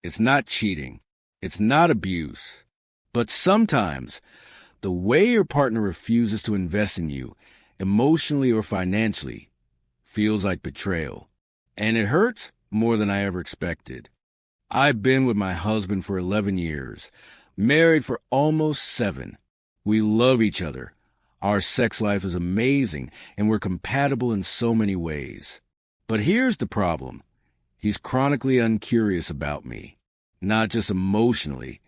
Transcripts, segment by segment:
It's not cheating. It's not abuse. But sometimes the way your partner refuses to invest in you, emotionally or financially, feels like betrayal. And it hurts more than I ever expected. I've been with my husband for 11 years, married for almost 7. We love each other. Our sex life is amazing, and we're compatible in so many ways. But here's the problem. He's chronically uncurious about me, not just emotionally,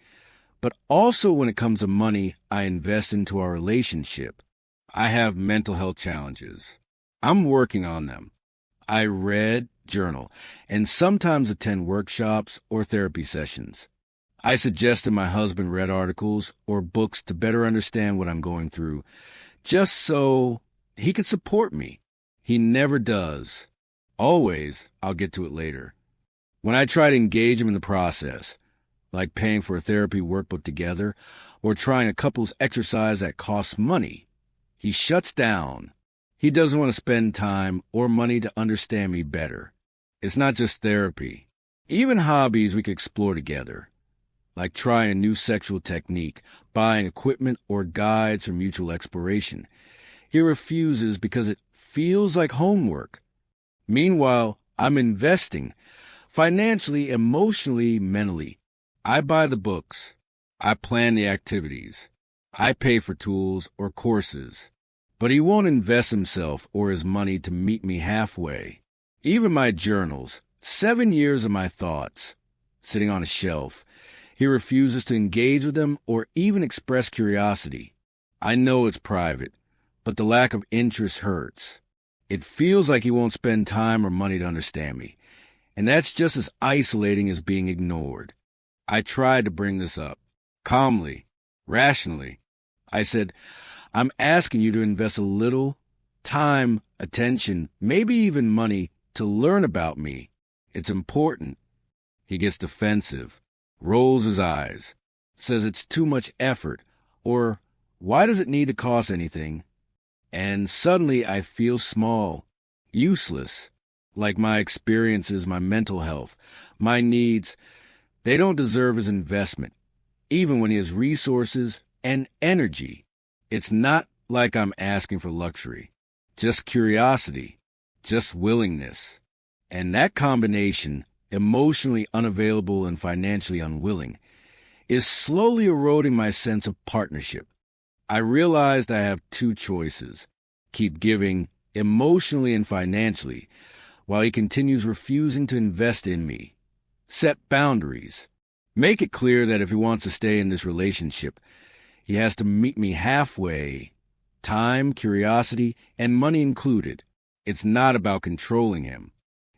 but also when it comes to money I invest into our relationship. I have mental health challenges. I'm working on them. I read, journal, and sometimes attend workshops or therapy sessions. I suggested my husband read articles or books to better understand what I'm going through, just so he could support me. He never does. Always, I'll get to it later. When I try to engage him in the process, like paying for a therapy workbook together or trying a couples exercise that costs money, he shuts down. He doesn't want to spend time or money to understand me better. It's not just therapy. Even hobbies we could explore together, like trying a new sexual technique, buying equipment or guides for mutual exploration. He refuses because it feels like homework. Meanwhile, I'm investing financially, emotionally, mentally. I buy the books. I plan the activities. I pay for tools or courses. But he won't invest himself or his money to meet me halfway. Even my journals, 7 years of my thoughts, sitting on a shelf, he refuses to engage with them or even express curiosity. I know it's private, but the lack of interest hurts. It feels like he won't spend time or money to understand me, and that's just as isolating as being ignored. I tried to bring this up, calmly, rationally. I said, I'm asking you to invest a little time, attention, maybe even money to learn about me. It's important. He gets defensive, rolls his eyes, says it's too much effort, or why does it need to cost anything? And suddenly I feel small, useless, like my experiences, my mental health, my needs, they don't deserve his investment, even when he has resources and energy. It's not like I'm asking for luxury, just curiosity, just willingness. And that combination, emotionally unavailable and financially unwilling, is slowly eroding my sense of partnership. I realized I have 2 choices: keep giving emotionally and financially, while he continues refusing to invest in me. Set boundaries. Make it clear that if he wants to stay in this relationship, he has to meet me halfway, time, curiosity, and money included. It's not about controlling him.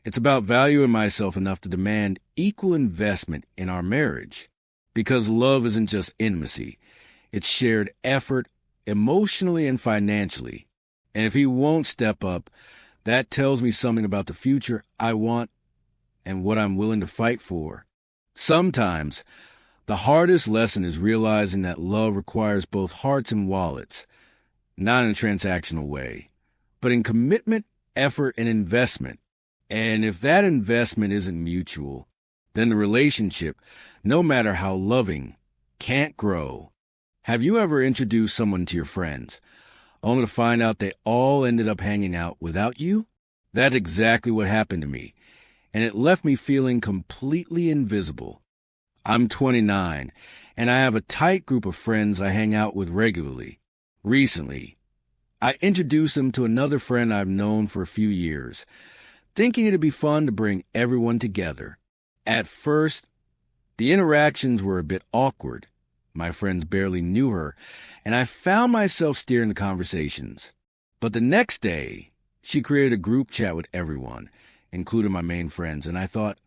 It's about valuing myself enough to demand equal investment in our marriage. Because love isn't just intimacy. It's shared effort, emotionally and financially. And if he won't step up, that tells me something about the future I want and what I'm willing to fight for. Sometimes, the hardest lesson is realizing that love requires both hearts and wallets, not in a transactional way, but in commitment, effort, and investment. And if that investment isn't mutual, then the relationship, no matter how loving, can't grow. Have you ever introduced someone to your friends, only to find out they all ended up hanging out without you? That's exactly what happened to me, and it left me feeling completely invisible. I'm 29, and I have a tight group of friends I hang out with regularly. Recently, I introduced them to another friend I've known for a few years, thinking it'd be fun to bring everyone together. At first, the interactions were a bit awkward. My friends barely knew her, and I found myself steering the conversations. But the next day, she created a group chat with everyone, including my main friends, and I thought,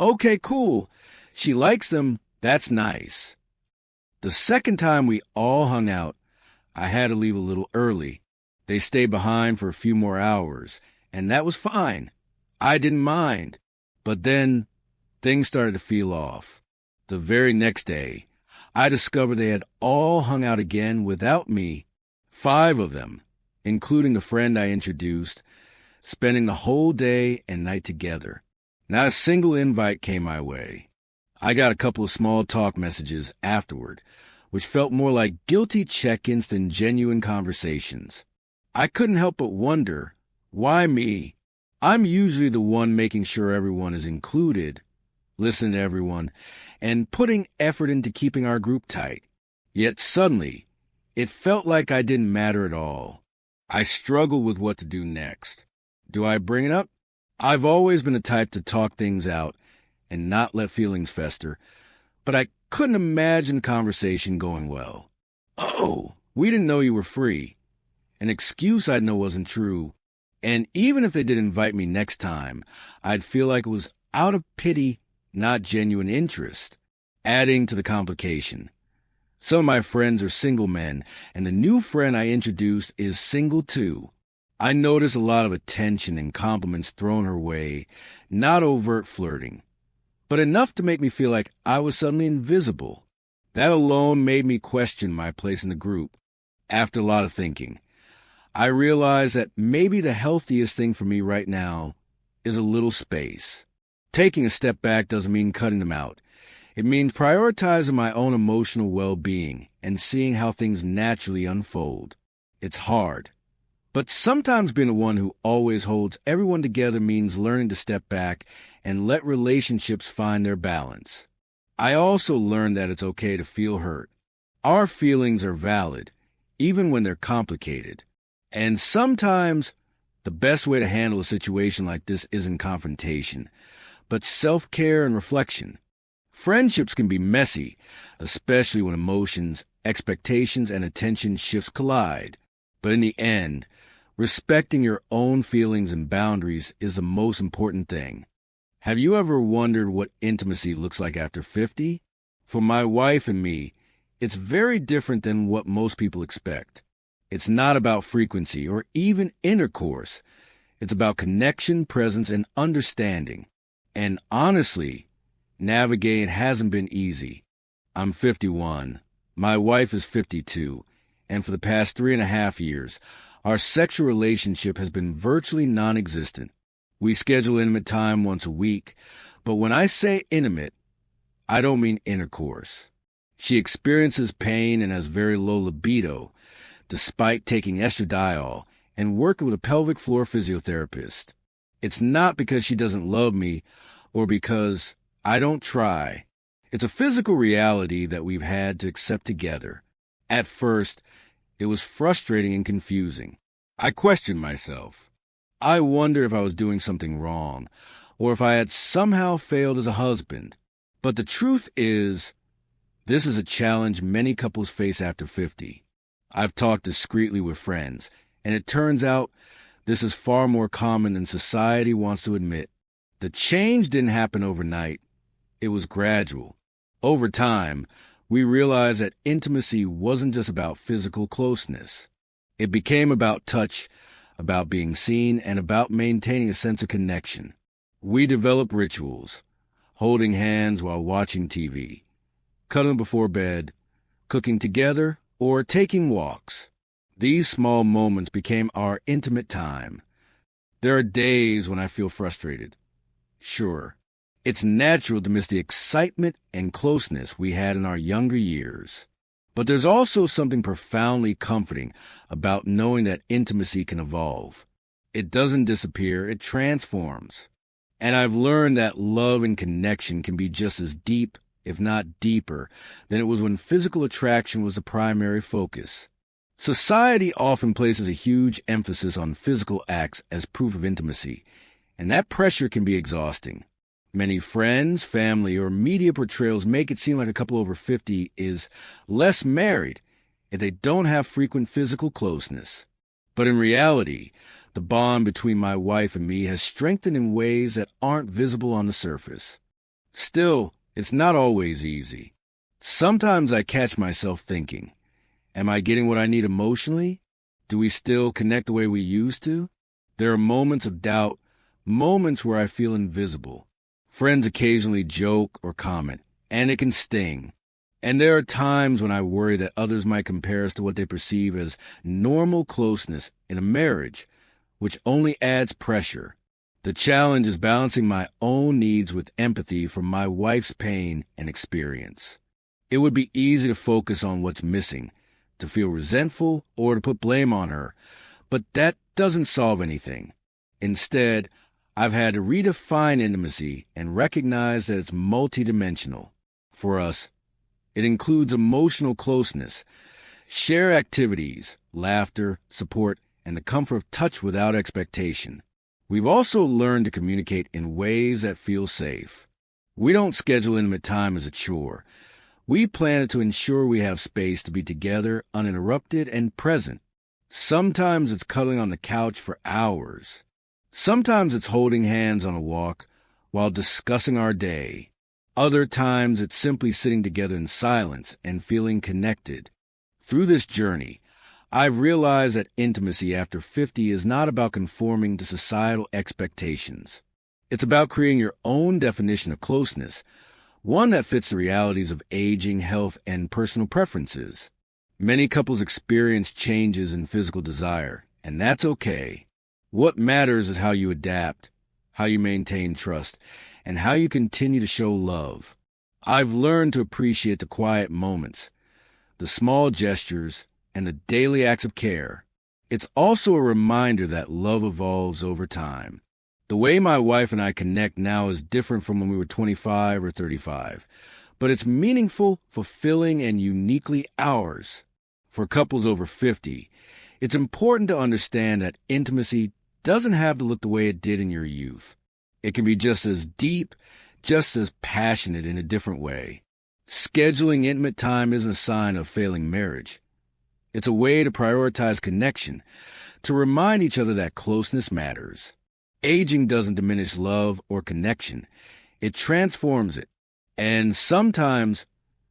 okay, cool. She likes them, that's nice. The second time we all hung out, I had to leave a little early. They stayed behind for a few more hours, and that was fine. I didn't mind. But then, things started to feel off. The very next day, I discovered they had all hung out again without me. 5 of them, including a friend I introduced, spending the whole day and night together. Not a single invite came my way. I got a couple of small talk messages afterward, which felt more like guilty check-ins than genuine conversations. I couldn't help but wonder, why me? I'm usually the one making sure everyone is included, listening to everyone, and putting effort into keeping our group tight. Yet suddenly, it felt like I didn't matter at all. I struggled with what to do next. Do I bring it up? I've always been the type to talk things out and not let feelings fester, but I couldn't imagine the conversation going well. Oh, we didn't know you were free. An excuse I'd know wasn't true, and even if they did invite me next time, I'd feel like it was out of pity, not genuine interest, adding to the complication. Some of my friends are single men, and the new friend I introduced is single too. I noticed a lot of attention and compliments thrown her way, not overt flirting, but enough to make me feel like I was suddenly invisible. That alone made me question my place in the group. After a lot of thinking, I realized that maybe the healthiest thing for me right now is a little space. Taking a step back doesn't mean cutting them out. It means prioritizing my own emotional well-being and seeing how things naturally unfold. It's hard. But sometimes being the one who always holds everyone together means learning to step back and let relationships find their balance. I also learned that it's okay to feel hurt. Our feelings are valid, even when they're complicated. And sometimes the best way to handle a situation like this isn't confrontation, but self-care and reflection. Friendships can be messy, especially when emotions, expectations, and attention shifts collide. But in the end, respecting your own feelings and boundaries is the most important thing. Have you ever wondered what intimacy looks like after 50? For my wife and me, it's very different than what most people expect. It's not about frequency or even intercourse. It's about connection, presence, and understanding. And honestly, navigating hasn't been easy. I'm 51. My wife is 52. And for the past 3.5 years, our sexual relationship has been virtually non-existent. We schedule intimate time once a week, but when I say intimate, I don't mean intercourse. She experiences pain and has very low libido, despite taking estradiol and working with a pelvic floor physiotherapist. It's not because she doesn't love me or because I don't try. It's a physical reality that we've had to accept together. At first, it was frustrating and confusing. I questioned myself. I wondered if I was doing something wrong, or if I had somehow failed as a husband. But the truth is, this is a challenge many couples face after 50. I've talked discreetly with friends, and it turns out this is far more common than society wants to admit. The change didn't happen overnight. It was gradual. Over time, we realized that intimacy wasn't just about physical closeness. It became about touch, about being seen, and about maintaining a sense of connection. We developed rituals, holding hands while watching TV, cuddling before bed, cooking together, or taking walks. These small moments became our intimate time. There are days when I feel frustrated. Sure, it's natural to miss the excitement and closeness we had in our younger years. But there's also something profoundly comforting about knowing that intimacy can evolve. It doesn't disappear, it transforms. And I've learned that love and connection can be just as deep, if not deeper, than it was when physical attraction was the primary focus. Society often places a huge emphasis on physical acts as proof of intimacy, and that pressure can be exhausting. Many friends, family, or media portrayals make it seem like a couple over 50 is less married if they don't have frequent physical closeness. But in reality, the bond between my wife and me has strengthened in ways that aren't visible on the surface. Still, it's not always easy. Sometimes I catch myself thinking, am I getting what I need emotionally? Do we still connect the way we used to? There are moments of doubt, moments where I feel invisible. Friends occasionally joke or comment, and it can sting. And there are times when I worry that others might compare us to what they perceive as normal closeness in a marriage, which only adds pressure. The challenge is balancing my own needs with empathy for my wife's pain and experience. It would be easy to focus on what's missing, to feel resentful, or to put blame on her, but that doesn't solve anything. Instead, I've had to redefine intimacy and recognize that it's multidimensional. For us, it includes emotional closeness, share activities, laughter, support, and the comfort of touch without expectation. We've also learned to communicate in ways that feel safe. We don't schedule intimate time as a chore. We plan it to ensure we have space to be together, uninterrupted and present. Sometimes it's cuddling on the couch for hours. Sometimes it's holding hands on a walk while discussing our day. Other times it's simply sitting together in silence and feeling connected. Through this journey, I've realized that intimacy after 50 is not about conforming to societal expectations. It's about creating your own definition of closeness, one that fits the realities of aging, health, and personal preferences. Many couples experience changes in physical desire, and that's okay. What matters is how you adapt, how you maintain trust, and how you continue to show love. I've learned to appreciate the quiet moments, the small gestures, and the daily acts of care. It's also a reminder that love evolves over time. The way my wife and I connect now is different from when we were 25 or 35, but it's meaningful, fulfilling, and uniquely ours. For couples over 50, it's important to understand that intimacy doesn't have to look the way it did in your youth. It can be just as deep, just as passionate in a different way. Scheduling intimate time isn't a sign of failing marriage. It's a way to prioritize connection, to remind each other that closeness matters. Aging doesn't diminish love or connection. It transforms it. And sometimes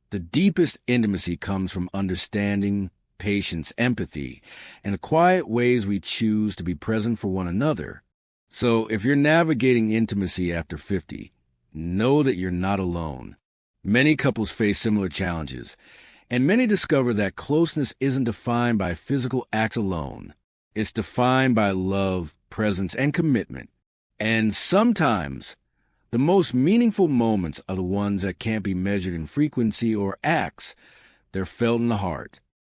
the deepest intimacy comes from understanding, patience, empathy, and the quiet ways we choose to be present for one another. So if you're navigating intimacy after 50, know that you're not alone. Many couples face similar challenges, and many discover that closeness isn't defined by physical acts alone. It's defined by love, presence, and commitment. And sometimes, the most meaningful moments are the ones that can't be measured in frequency or acts. They're felt in the heart.